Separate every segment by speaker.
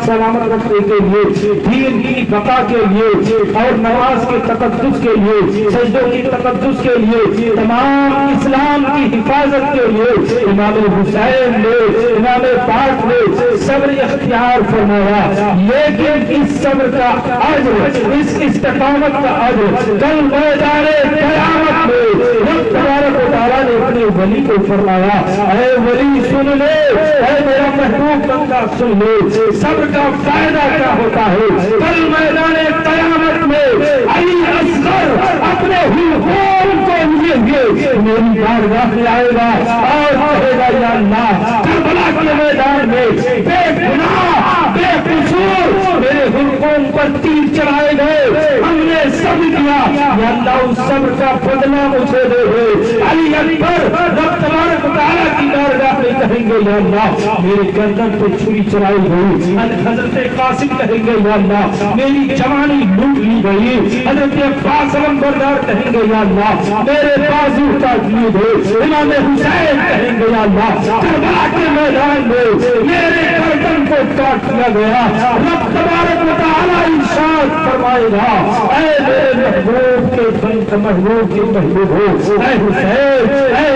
Speaker 1: सलामत रखने के लिए, दीन की बका के लिए और नमाज के तकद्दुस के लिए, सजदों की तकद्दुस के लिए, तमाम इस्लाम की हिफाजत के लिए इमाम हुसैन ने, इमाम पाक ने सब्र इख्तियार फरमाया। लेकिन इस सब्र का अज्र, इस इस्तिकामत का अज्र कल मैदाने क़यामत में रब तबारक व तआला ने अपने वली को फरमाया, ऐ वली सुन ले, ऐ मेरा महबूब बंदा सुन ले, सब्र का फायदा क्या होता है। कल मैदाने क़यामत में अली असगर अपने हुकूम को लिए हुए मेरी बारगाह में आएगा और कहेगा, या अल्लाह करबला के मैदान में बेगुनाह बेकसूर मेरे हुकूम पर तीर चलाए गए, हमने सब किया, या अल्लाह उस सब्र का बदला मुझे दे दे। अली अकबर रब तबारक व तआला की बारगाह में कहेंगे, या अल्लाह मेरे गर्दन पे छुरी चलाई गई। हजरत कासिम कहेंगे, या अल्लाह मेरी जवानी लूट ली गई। हजरत अब्बास अलमबरदार कहेंगे, या अल्लाह मेरे बाजू काट लिए गए। इमाम हुसैन कहेंगे, या अल्लाह करबला के मैदान में मेरे गर्दन को काट दिया गया। रब तबारक व तआला इरशाद फरमाएगा, ऐ मेरे महबूब के बंद, महबूब के महबूब हो, ऐ हुसैन, ऐ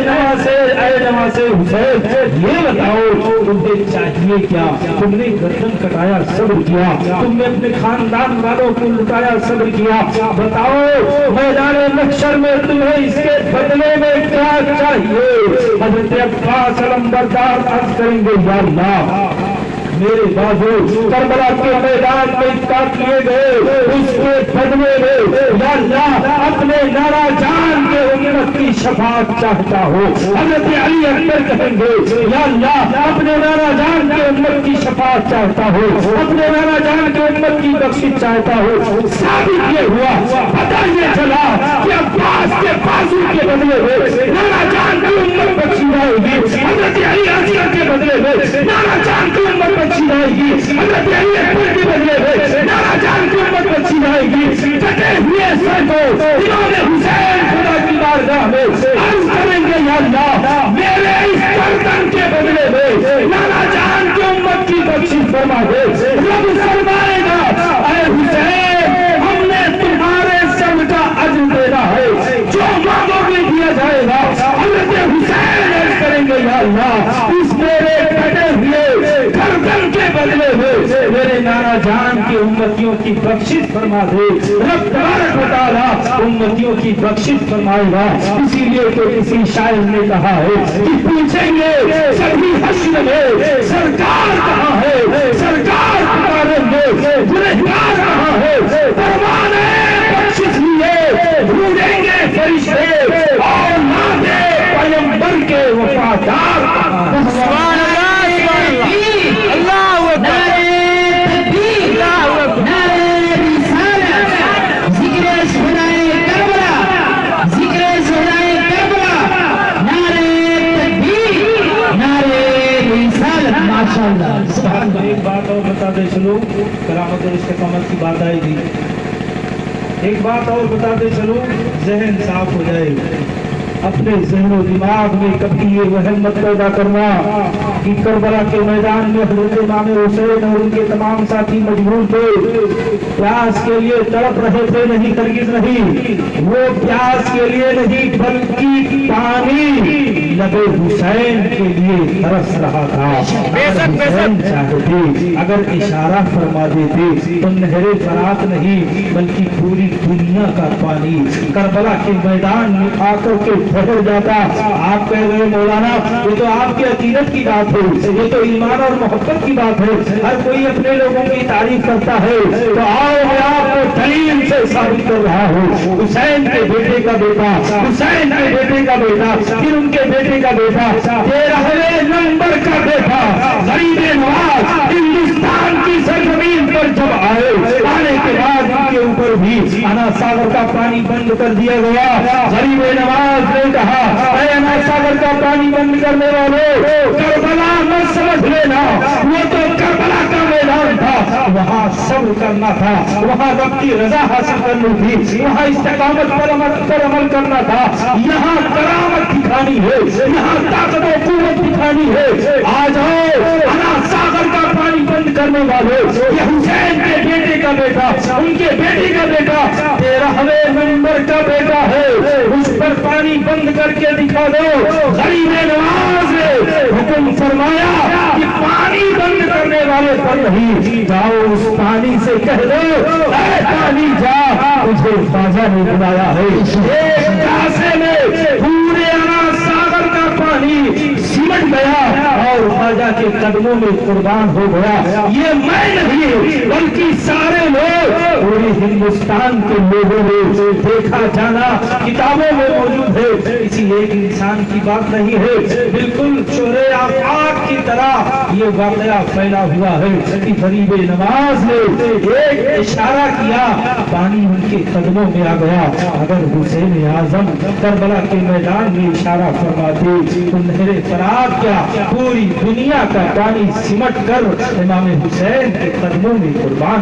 Speaker 1: नवासे हुसैन, ये बताओ तुम्हें चाहिए क्या। तुमने गर्दन कटाया, सब्र किया, तुमने अपने खानदान वालों को लुटाया, सब्र किया, बताओ मैदान महशर में तुम्हें इसके बदले में क्या चाहिए। हजरत अब्बास अलमबरदार अर्ज करेंगे, या अल्लाह मेरे बाजू करबला के मैदान में काट लिए गए, उसके बदले में या अल्लाह अपने नाना जान के उम्मत की शफाअत चाहता हो। हजरत अली अकबर कहेंगे, या अल्लाह अपने नाना जान के उम्मत की शफाअत चाहता हो, अपने नाना जान के उम्मत की बख्शिश चाहता हो। साबित ये हुआ, पता ये चला कि अब्बास के बाजू के बदले में नाना जान की उम्मत बख्शी जाएगी। हजरत अली असगर के बदले में नाना जान की उम्मत बख्शी जाएगी। हजरत अली अकबर के बदले में नाना जान की उम्मत बख्शी जाएगी। कटे हुए सर को इमाम हुसैन खुदा की बारगाह में अर्ज करेंगे, या अल्लाह मेरे इस गर्दन के बदले में नाना जान की उम्मत की बख्शिश फरमा दे। रब फरमाएगा, ऐ हुसैन हमने तुम्हारे सब का अज्र देना है, जो मांगोगे दिया जाएगा। हजरत हुसैन अर्ज करेंगे, या अल्लाह इस मेरे कटे हुए गर्दन के बदले में मेरे नाना जान की उम्मतियों की बख्शिश फरमा दे। रब तबारक व तआला उम्मतियों की बख्शिश फरमाएगा। इसीलिए तो किसी शायर ने कहा है कि पूछेंगे सभी हश्र में सरकार कहाँ है, सरकार पुकारेंगे गुनहगार कहाँ है। परवाने बख्शिश लिए ढूंढेंगे फरिश्ते और नादे पैगंबर के वफादार एक बात और बता दे चलो, करामत और इस्तिकामत की बात आई थी। एक बात और बताते चलो, जहन साफ हो जाए। अपने जहन दिमाग में कभी ये वहम मत पैदा करना कि करबला के मैदान में हजरत इमाम हुसैन और उनके तमाम साथी मजबूर थे, प्यास के लिए तड़प रहे थे। नहीं, हरगिज़ नहीं। वो प्यास के लिए नहीं बल्कि पानी लबे हुसैन के लिए तरस रहा था। हुसैन चाहते अगर इशारा फरमा देते तो नहरे फरात नहीं बल्कि पूरी दुनिया का पानी करबला के मैदान में आकर के ठहर जाता। आप कह रहे मौलाना ये तो आपकी अकीदत की बात है, ये तो ईमान और मोहब्बत की बात है, हर कोई अपने लोगों की तारीफ करता है। तो आओ मैं आपको दलील से साबित कर रहा हूँ। हुसैन के बेटे का बेटा, हुसैन के बेटे का बेटा, फिर उनके बेटे का बेटा, 13वें नंबर का बेटा गरीब नवाज हिंदुस्तान की सरजमीन पर जब आने के बाद उनके ऊपर भी अना सागर का पानी बंद कर दिया गया। गरीब नवाज ने कहा, अना सागर का पानी बंद करने वाले करबला मत समझ लेना, वो तो करबला का मैदान था, वहाँ सब्र करना था, वहाँ रब की रजा हासिल करनी थी, वहाँ इस्तिकामत पर अमल करना था। यहाँ करामत दिखानी है, यहाँ ताकत और कुव्वत दिखानी है। आ जाओ, अना सागर का पानी بند کرنے والے، یہ حسین کے بیٹے کا بیٹا، ان کے بیٹے کا بیٹا 13ویں نمبر کا بیٹا ہے، اس پر پانی بند کر کے دکھا دو۔ غریب نواز نے حکم فرمایا کہ پانی بند کرنے والے پر نہیں، جاؤ اس پانی سے کہہ دو اے پانی جا، تجھے خواجہ نے بلایا ہے۔ ایک کاسے میں پورے انار ساگر کا پانی سمٹ گیا اور خواجہ کے قدموں میں قربان ہو گیا۔ یہ میں نہیں بلکہ سارے لوگ، پورے ہندوستان کے لوگوں نے دیکھا جانا کتابوں میں موجود ہے، کسی ایک انسان کی بات نہیں ہے، بالکل شورے آفاق کی طرح یہ واقعہ پھیلا ہوا ہے کہ غریب نواز نے ایک اشارہ کیا، پانی ان کے قدموں میں آ گیا۔ اگر حسین اعظم کربلا کے میدان میں اشارہ فرماتے تو نہر فرات کیا پوری دنیا کا پانی سمٹ کر امام حسین کے قدموں میں قربان